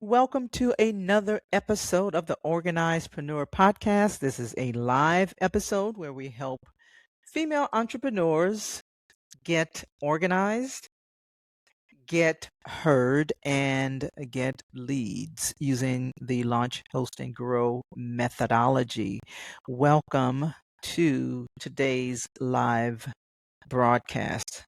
Welcome to another episode of the Organizedpreneur Podcast. This is a live episode where we help female entrepreneurs get organized, get heard, and get leads using the Launch, Host, and Grow methodology. Welcome to today's live broadcast.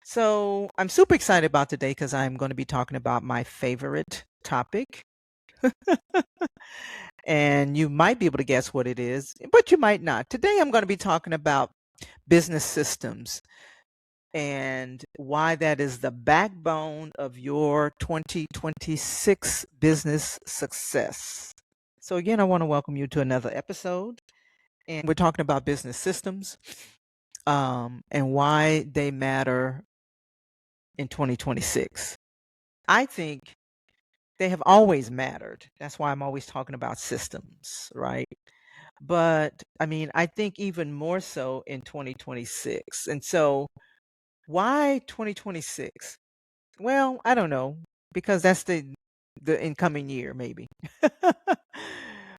So I'm super excited about today because I'm going to be talking about my favorite topic. And you might be able to guess what it is, but you might not. Today, I'm going to be talking about business systems and why that is the backbone of your 2026 business success. So, again, I want to welcome you to another episode. And we're talking about business systems and why they matter in 2026. I think they have always mattered. That's why I'm always talking about systems, right? But I mean, I think even more so in 2026. And so, why 2026? Well, I don't know, because that's the incoming year maybe.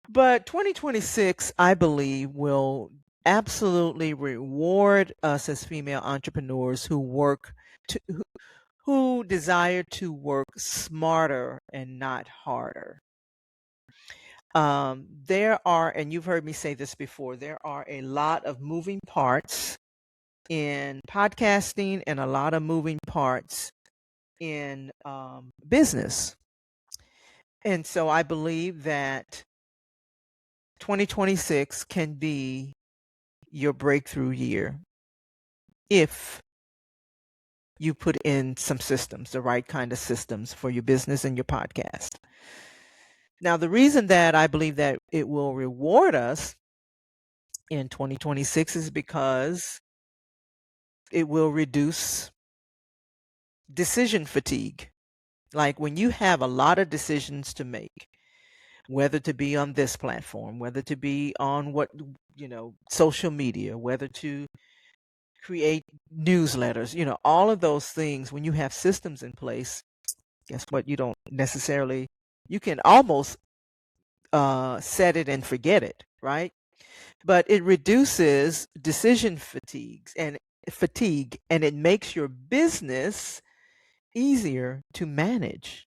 But 2026, I believe, will absolutely reward us as female entrepreneurs who work to who desire to work smarter and not harder. There are, and you've heard me say this before, there are a lot of moving parts in podcasting and a lot of moving parts in business. And so I believe that 2026 can be your breakthrough year if you put in some systems, the right kind of systems for your business and your podcast. Now, the reason that I believe that it will reward us in 2026 is because it will reduce decision fatigue. Like when you have a lot of decisions to make, whether to be on this platform, whether to be on social media, whether to create newsletters, all of those things, when you have systems in place, guess what? You can almost set it and forget it, right? But it reduces decision fatigue, and it makes your business easier to manage.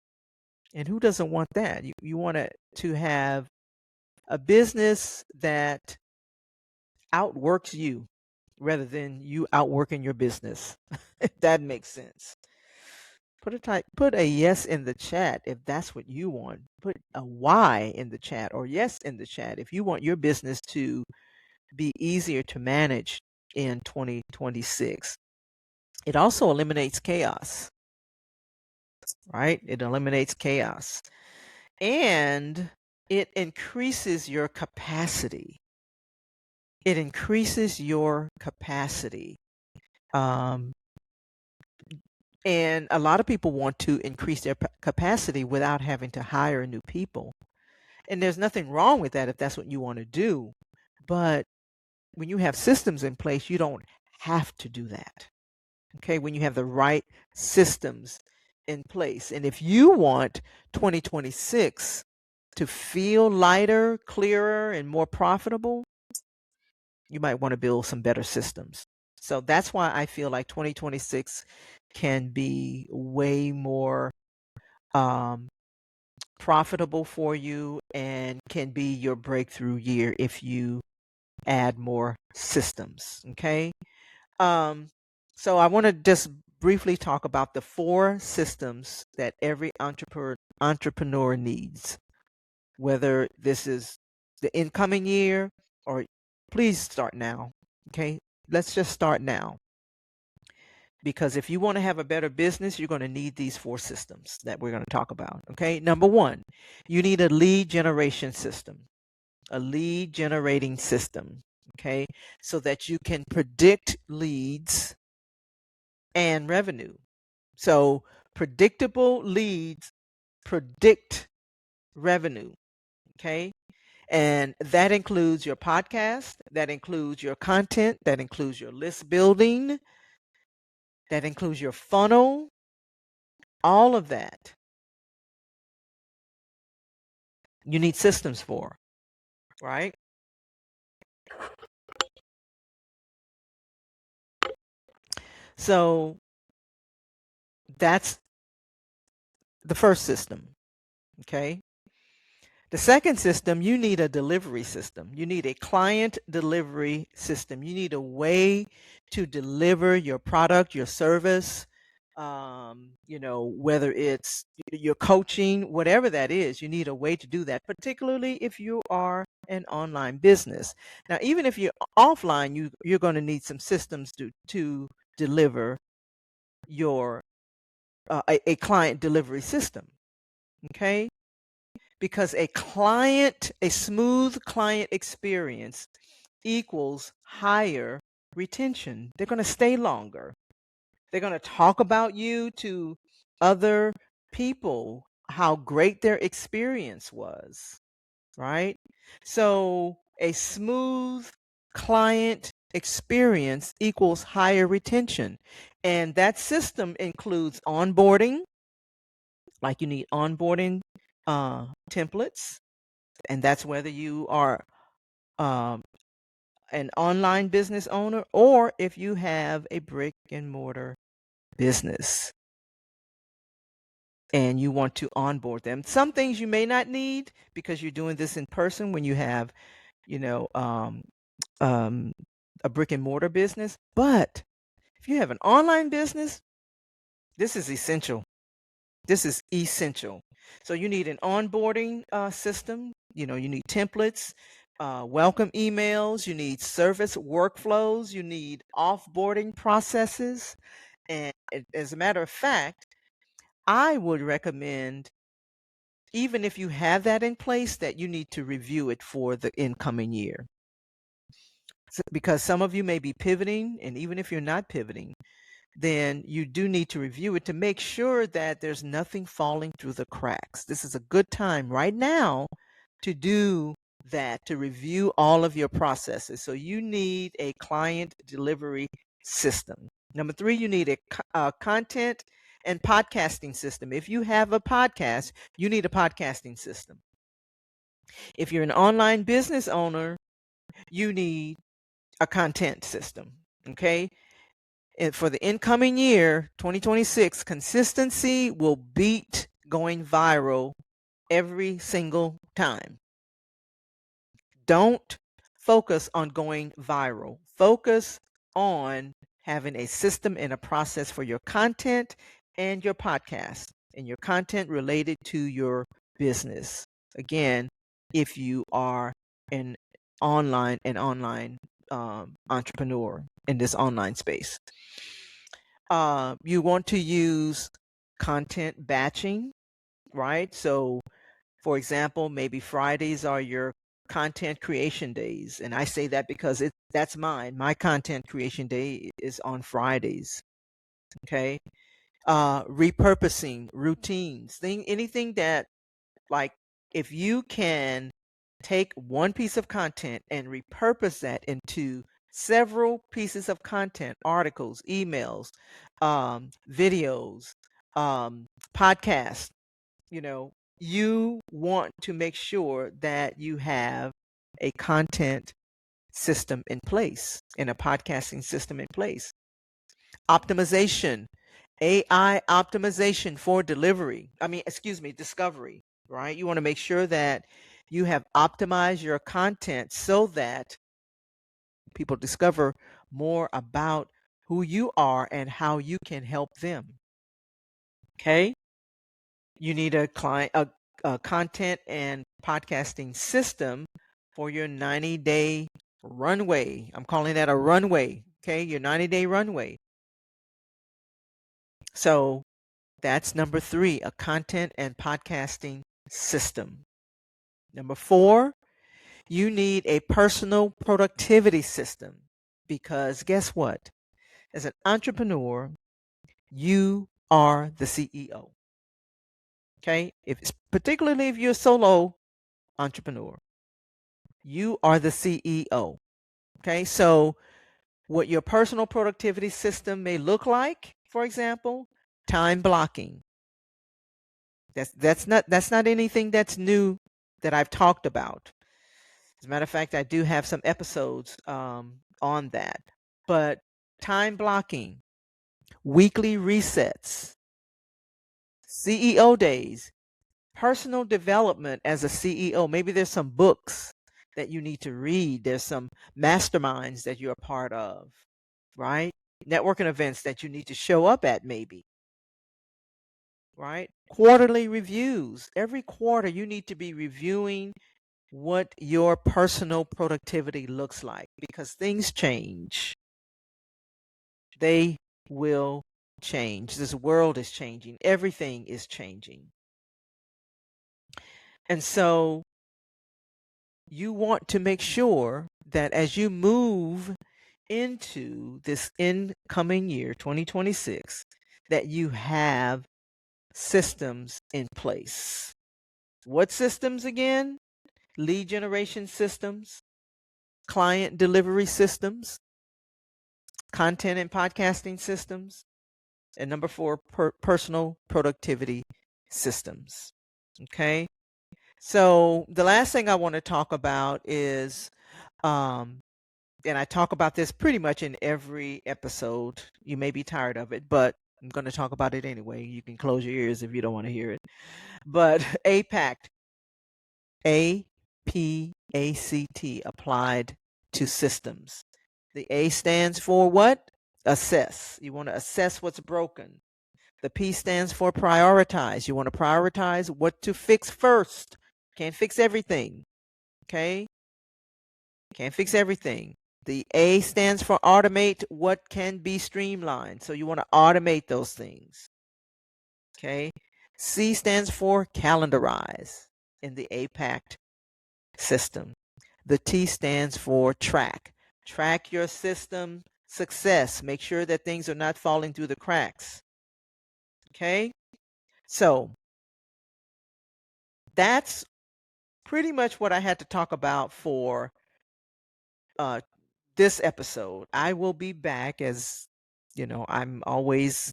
And who doesn't want that? You want to have a business that outworks you rather than you outworking your business. If that makes sense. Put a yes in the chat if that's what you want. Put a Y in the chat or yes in the chat if you want your business to be easier to manage in 2026. It also eliminates chaos, right? It eliminates chaos. And it increases your capacity. It increases your capacity. And a lot of people want to increase their capacity without having to hire new people. And there's nothing wrong with that if that's what you want to do. But when you have systems in place, you don't have to do that. Okay, when you have the right systems in place. And if you want 2026 to feel lighter, clearer, and more profitable, you might want to build some better systems. So that's why I feel like 2026 can be way more profitable for you and can be your breakthrough year if you add more systems. Okay. So I want to just briefly talk about the 4 systems that every entrepreneur needs, whether this is the incoming year or please start now. Okay. Let's just start now. Because if you want to have a better business, you're going to need these 4 systems that we're going to talk about. Okay. Number 1, you need a lead generation system, a lead generating system. Okay. So that you can predict leads and revenue. So predictable leads predict revenue. Okay. And that includes your podcast, that includes your content, that includes your list building, that includes your funnel, all of that. you need systems for, right? So that's the first system, okay? The second system, you need a delivery system. You need a client delivery system. You need a way to deliver your product, your service, whether it's your coaching, whatever that is, you need a way to do that, particularly if you are an online business. Now, even if you're offline, you're going to need some systems to deliver your a client delivery system. Okay, because a smooth client experience equals higher retention. They're going to stay longer. They're going to talk about you to other people, how great their experience was, right? So a smooth client experience equals higher retention. And that system includes onboarding, like you need onboarding templates, and that's whether you are um, an online business owner or if you have a brick and mortar business and you want to onboard them. Some things you may not need because you're doing this in person when you have, you know, um, a brick and mortar business. But if you have an online business, this is essential. This is essential. So you need an onboarding system. You need templates, welcome emails. You need service workflows. You need offboarding processes. And as a matter of fact, I would recommend, even if you have that in place, that you need to review it for the incoming year. Because some of you may be pivoting, and even if you're not pivoting, then you do need to review it to make sure that there's nothing falling through the cracks. This is a good time right now to do that, to review all of your processes. So you need a client delivery system. Number 3, you need a content and podcasting system. If you have a podcast, you need a podcasting system. If you're an online business owner, you need a content system. Okay. And for the incoming year, 2026, consistency will beat going viral every single time. Don't focus on going viral. Focus on having a system and a process for your content and your podcast and your content related to your business. Again, if you are an online entrepreneur in this online space. You want to use content batching, right? So, for example, maybe Fridays are your content creation days. And I say that because that's mine. My content creation day is on Fridays. Okay. Repurposing routines, anything that, like, if you can take one piece of content and repurpose that into several pieces of content, articles, emails, videos, podcasts, you want to make sure that you have a content system in place and a podcasting system in place. Optimization, AI optimization for discovery, right? You want to make sure that you have optimized your content so that people discover more about who you are and how you can help them. Okay? You need a content and podcasting system for your 90-day runway. I'm calling that a runway. Okay? Your 90-day runway. So that's number 3, a content and podcasting system. Number 4, you need a personal productivity system, because guess what? As an entrepreneur, you are the CEO. Okay? Particularly if you're a solo entrepreneur, you are the CEO. Okay? So what your personal productivity system may look like, for example, time blocking. That's not anything that's new that I've talked about. As a matter of fact, I do have some episodes on that. But time blocking, weekly resets, CEO days, personal development as a CEO. Maybe there's some books that you need to read. There's some masterminds that you're a part of, right? Networking events that you need to show up at, maybe, right? Quarterly reviews. Every quarter, you need to be reviewing what your personal productivity looks like because things change. They will change. This world is changing. Everything is changing. And so you want to make sure that as you move into this incoming year, 2026, that you have systems in place. What systems again? Lead generation systems, client delivery systems, content and podcasting systems, and number 4, personal productivity systems. Okay. So the last thing I want to talk about is, and I talk about this pretty much in every episode. You may be tired of it, but I'm going to talk about it anyway. You can close your ears if you don't want to hear it. But APACT, APACT, applied to systems. The A stands for what? Assess. You want to assess what's broken. The P stands for prioritize. You want to prioritize what to fix first. Can't fix everything. Okay? Can't fix everything. The A stands for automate what can be streamlined. So you want to automate those things. Okay? C stands for calendarize in the APACT system. The T stands for track. Track your system success. Make sure that things are not falling through the cracks. Okay? So that's pretty much what I had to talk about for this episode. I will be back, as you know, I'm always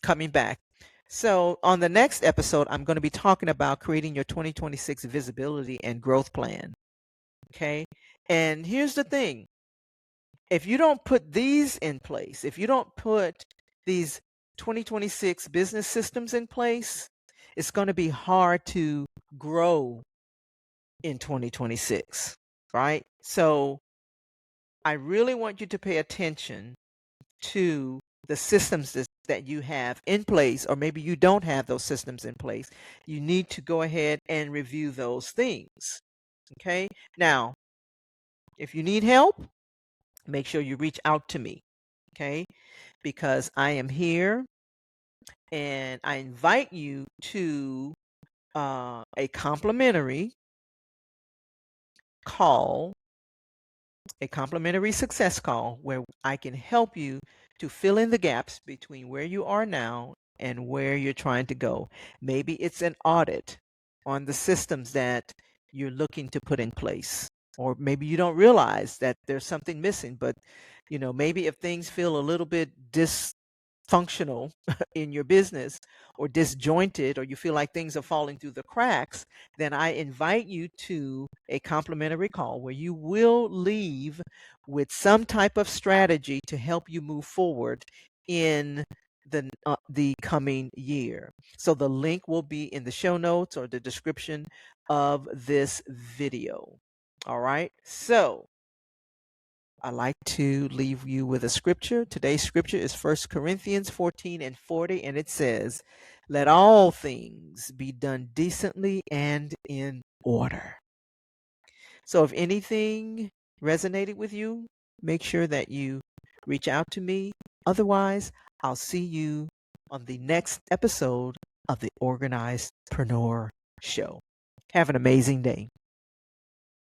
coming back. So on the next episode, I'm going to be talking about creating your 2026 visibility and growth plan. Okay. And here's the thing. If you don't put these in place, if you don't put these 2026 business systems in place, it's going to be hard to grow in 2026, right? So I really want you to pay attention to the systems that you have in place, or maybe you don't have those systems in place. You need to go ahead and review those things. Okay. Now, if you need help, make sure you reach out to me. Okay. Because I am here, and I invite you to a complimentary call, a complimentary success call, where I can help you to fill in the gaps between where you are now and where you're trying to go. Maybe it's an audit on the systems that you're looking to put in place, or maybe you don't realize that there's something missing, but maybe if things feel a little bit dysfunctional in your business, or disjointed, or you feel like things are falling through the cracks, then I invite you to a complimentary call where you will leave with some type of strategy to help you move forward in the coming year. So the link will be in the show notes or the description of this video. All right. So I like to leave you with a scripture. Today's scripture is 1 Corinthians 14:40, and it says, "Let all things be done decently and in order." So if anything resonated with you, make sure that you reach out to me. Otherwise, I'll see you on the next episode of the Organizedpreneur Show. Have an amazing day.